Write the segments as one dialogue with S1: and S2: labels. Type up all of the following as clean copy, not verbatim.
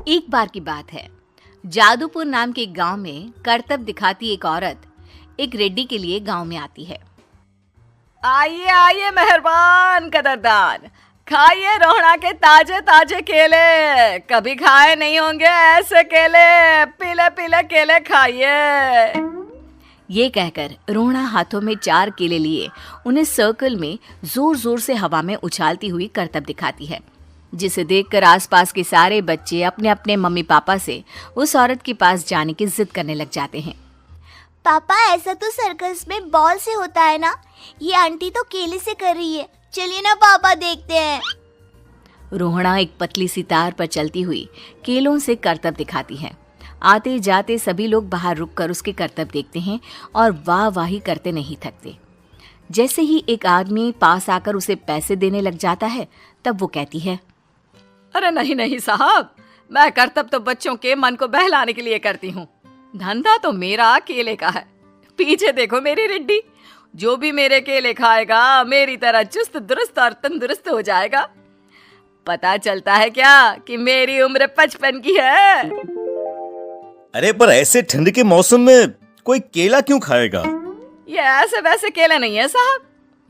S1: एक बार की बात है, जादूपुर नाम के एक गांव में करतब दिखाती एक औरत एक रेड्डी के लिए गांव में आती है।
S2: आइए आइए मेहरबान कदरदान, खाइए रोहड़ा के ताजे ताजे केले। कभी खाए नहीं होंगे ऐसे केले, पीले पीले केले खाइए।
S1: ये कहकर रोहड़ा हाथों में 4 केले लिए उन्हें सर्कल में जोर जोर से हवा में उछालती हुई करतब दिखाती है, जिसे देखकर आसपास के सारे बच्चे अपने अपने मम्मी पापा से उस औरत के पास जाने की जिद करने लग जाते हैं।
S3: पापा, ऐसा तो सर्कस में बॉल से होता है ना, ये आंटी तो केले से कर रही है। चलिए ना पापा, देखते हैं।
S1: रोहड़ा एक पतली सी तार पर चलती हुई केलों से करतब दिखाती है। आते जाते सभी लोग बाहर रुककर उसके करतब देखते हैं और वाह वाही करते नहीं थकते। जैसे ही एक आदमी पास आकर उसे पैसे देने लग जाता है, तब वो कहती है,
S2: अरे नहीं नहीं साहब, मैं करतब तो बच्चों के मन को बहलाने के लिए करती हूँ। धंधा तो मेरा केले का है। पीछे देखो मेरी रिड्डी, जो भी मेरे केले खाएगा मेरी तरह चुस्त दुरुस्त और तंदुरुस्त हो जाएगा। पता चलता है क्या कि मेरी उम्र 55 की है।
S4: अरे पर ऐसे ठंड के मौसम में कोई केला क्यों खाएगा?
S2: ये ऐसे वैसे केले नहीं है साहब,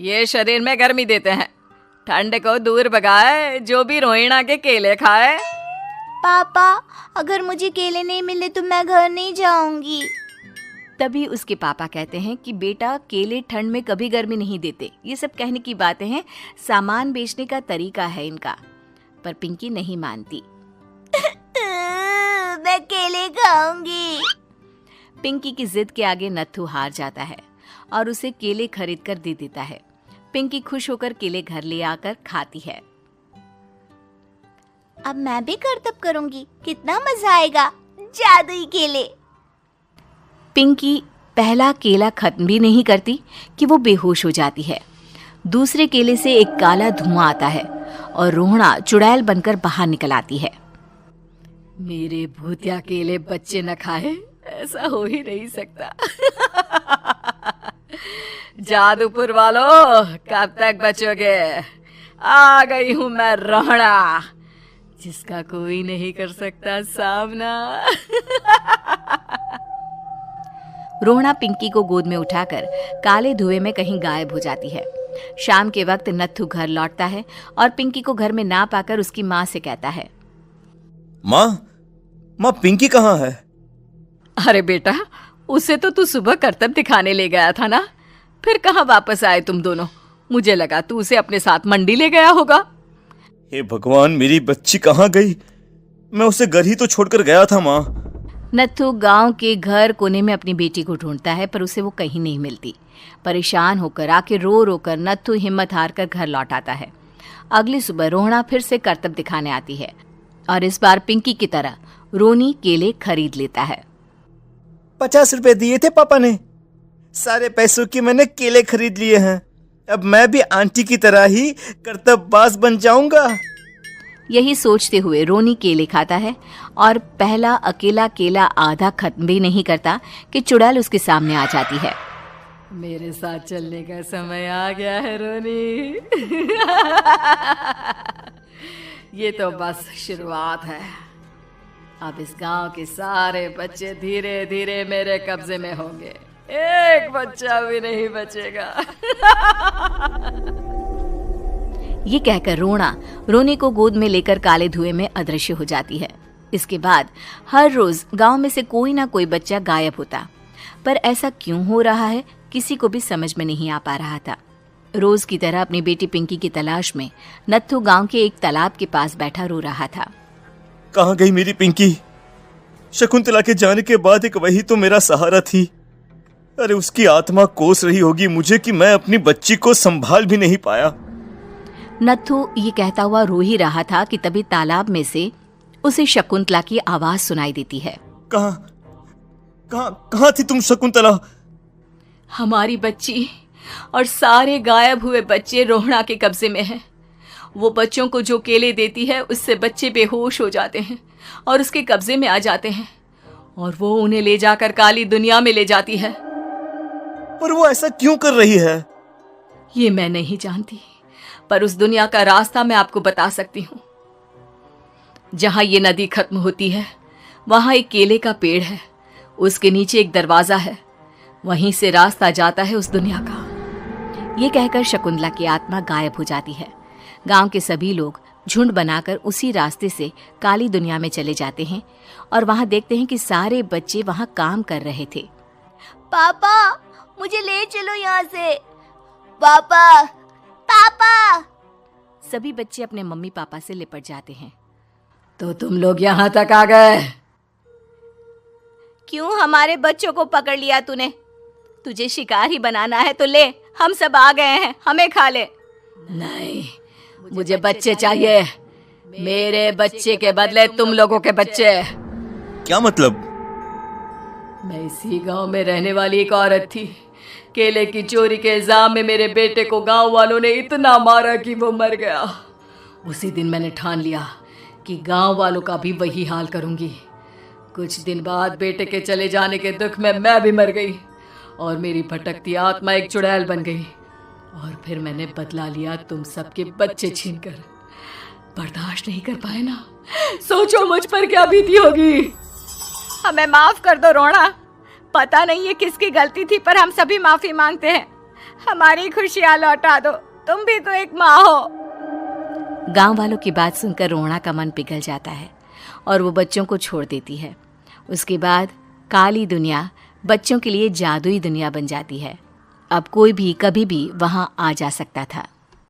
S2: ये शरीर में गर्मी देते हैं। ठंड को दूर भगाए जो भी रोहिणा के केले खाए।
S3: पापा, अगर मुझे केले नहीं मिले तो मैं घर नहीं जाऊंगी।
S1: तभी उसके पापा कहते हैं कि बेटा, केले ठंड में कभी गर्मी नहीं देते। ये सब कहने की बातें हैं, सामान बेचने का तरीका है इनका। पर पिंकी नहीं मानती।
S3: मैं केले खाऊंगी।
S1: पिंकी की जिद के आगे नत्थू हार जाता है और उसे केले खरीद कर दे देता है। पिंकी खुश होकर केले घर ले आकर खाती है।
S3: अब मैं भी करतब करूंगी, कितना मजा आएगा। जादुई केले।
S1: पिंकी पहला केला खत्म भी नहीं करती कि वो बेहोश हो जाती है। दूसरे केले से एक काला धुआं आता है और रोहड़ा चुड़ैल बनकर बाहर निकल आती है।
S2: मेरे भूतिया केले बच्चे न खाए, ऐसा हो ही नहीं सकता। जादूपुर वालों, कब तक बचोगे? आ गई हूं मैं रोहड़ा, जिसका कोई नहीं कर सकता सामना।
S1: रोहड़ा पिंकी को गोद में उठाकर काले धुएं में कहीं गायब हो जाती है। शाम के वक्त नत्थू घर लौटता है और पिंकी को घर में ना पाकर उसकी माँ से कहता है,
S4: माँ पिंकी कहाँ है?
S2: अरे बेटा, उसे तो तू सुबह करतब दिखाने ले गया था ना, फिर कहाँ वापस आए तुम दोनों? मुझे लगा तू उसे अपने साथ मंडी ले गया होगा।
S4: हे भगवान, मेरी बच्ची कहाँ गई? मैं उसे घर ही तो छोड़कर गया था माँ।
S1: नत्थू गांव के घर कोने में अपनी बेटी को ढूंढता है, पर उसे वो कहीं नहीं मिलती। परेशान होकर आखिर रो रो कर नत्थू हिम्मत हार कर घर लौट आता है। अगली सुबह रोहड़ा फिर से करतब दिखाने आती है और इस बार पिंकी की तरह रोनी केले खरीद लेता है।
S4: 50 रुपए दिए थे पापा ने, सारे पैसों के मैंने केले खरीद लिए हैं। अब मैं भी आंटी की तरह ही करतबबाज बन जाऊंगा।
S1: यही सोचते हुए रोनी केले खाता है और पहला अकेला केला आधा खत्म भी नहीं करता कि चुड़ैल उसके सामने आ जाती है।
S2: मेरे साथ चलने का समय आ गया है रोनी। ये तो बस शुरुआत है। अब इस गांव के सारे बच्चे धीरे धीरे मेरे कब्जे में होंगे, एक बच्चा भी नहीं बचेगा।
S1: ये कहकर रोना रोनी को गोद में लेकर काले धुएं में अदृश्य हो जाती है। इसके बाद हर रोज गांव में से कोई ना कोई बच्चा गायब होता, पर ऐसा क्यों हो रहा है किसी को भी समझ में नहीं आ पा रहा था। रोज की तरह अपनी बेटी पिंकी की तलाश में नत्थू गांव के एक तालाब के पास बैठा रो रहा था।
S4: कहाँ गई मेरी पिंकी? शकुंतला के जाने के बाद एक वही तो मेरा सहारा थी। अरे उसकी आत्मा कोस रही होगी मुझे कि मैं अपनी बच्ची को संभाल भी नहीं पाया।
S1: नत्थू ये कहता हुआ रो ही रहा था कि तभी तालाब में से उसे शकुंतला की आवाज सुनाई देती है।
S4: कहाँ थी तुम शकुंतला?
S2: हमारी बच्ची और सारे गायब हुए बच्चे रोहड़ा के कब्जे में हैं। वो बच्चों को जो केले देती है उससे बच्चे बेहोश हो जाते हैं और उसके कब्जे में आ जाते हैं और वो उन्हें ले जाकर काली दुनिया में ले जाती है।
S4: पर वो ऐसा क्यों कर रही है?
S2: ये मैं नहीं जानती, पर उस दुनिया का रास्ता मैं आपको बता सकती हूँ। जहां ये नदी खत्म होती है वहां एक केले का पेड़ है, उसके नीचे एक दरवाजा है, वहीं से रास्ता जाता है उस दुनिया का।
S1: ये कहकर शकुंतला की आत्मा गायब हो जाती है। गांव के सभी लोग झुंड बनाकर उसी रास्ते से काली दुनिया में चले जाते हैं और वहां देखते हैं कि सारे बच्चे वहां काम कर रहे थे।
S3: पापा मुझे ले चलो यहाँ से। पापा पापा।
S1: सभी बच्चे अपने मम्मी पापा से लिपट जाते हैं।
S2: तो तुम लोग यहां तक आ गए?
S1: क्यों हमारे बच्चों को पकड़ लिया तूने? तुझे शिकार ही बनाना है तो ले, हम सब आ गए हैं, हमें खा ले।
S2: नहीं, मुझे बच्चे चाहिए, मेरे बच्चे के बदले तुम लोगों के बच्चे।
S4: क्या मतलब?
S2: मैं इसी गांव में रहने वाली एक औरत थी। केले की चोरी के इल्जाम में मेरे बेटे को गांव वालों ने इतना मारा कि वो मर गया। उसी दिन मैंने ठान लिया कि गांव वालों का भी वही हाल करूंगी। कुछ दिन बाद बेटे के चले जाने के दुख में मैं भी मर गई और मेरी भटकती आत्मा एक चुड़ैल बन गई। और फिर मैंने बदला लिया तुम सबके बच्चे छीनकर। बर्दाश्त नहीं कर पाए ना, सोचो मुझ पर क्या बीती होगी।
S1: हमें माफ कर दो रोना, पता नहीं ये किसकी गलती थी पर हम सभी माफी मांगते हैं। हमारी खुशियां लौटा दो, तुम भी तो एक माँ हो। गांव वालों की बात सुनकर रोना का मन पिघल जाता है और वो बच्चों को छोड़ देती है। उसके बाद काली दुनिया बच्चों के लिए जादुई दुनिया बन जाती है। अब कोई भी कभी भी वहां आ जा सकता था।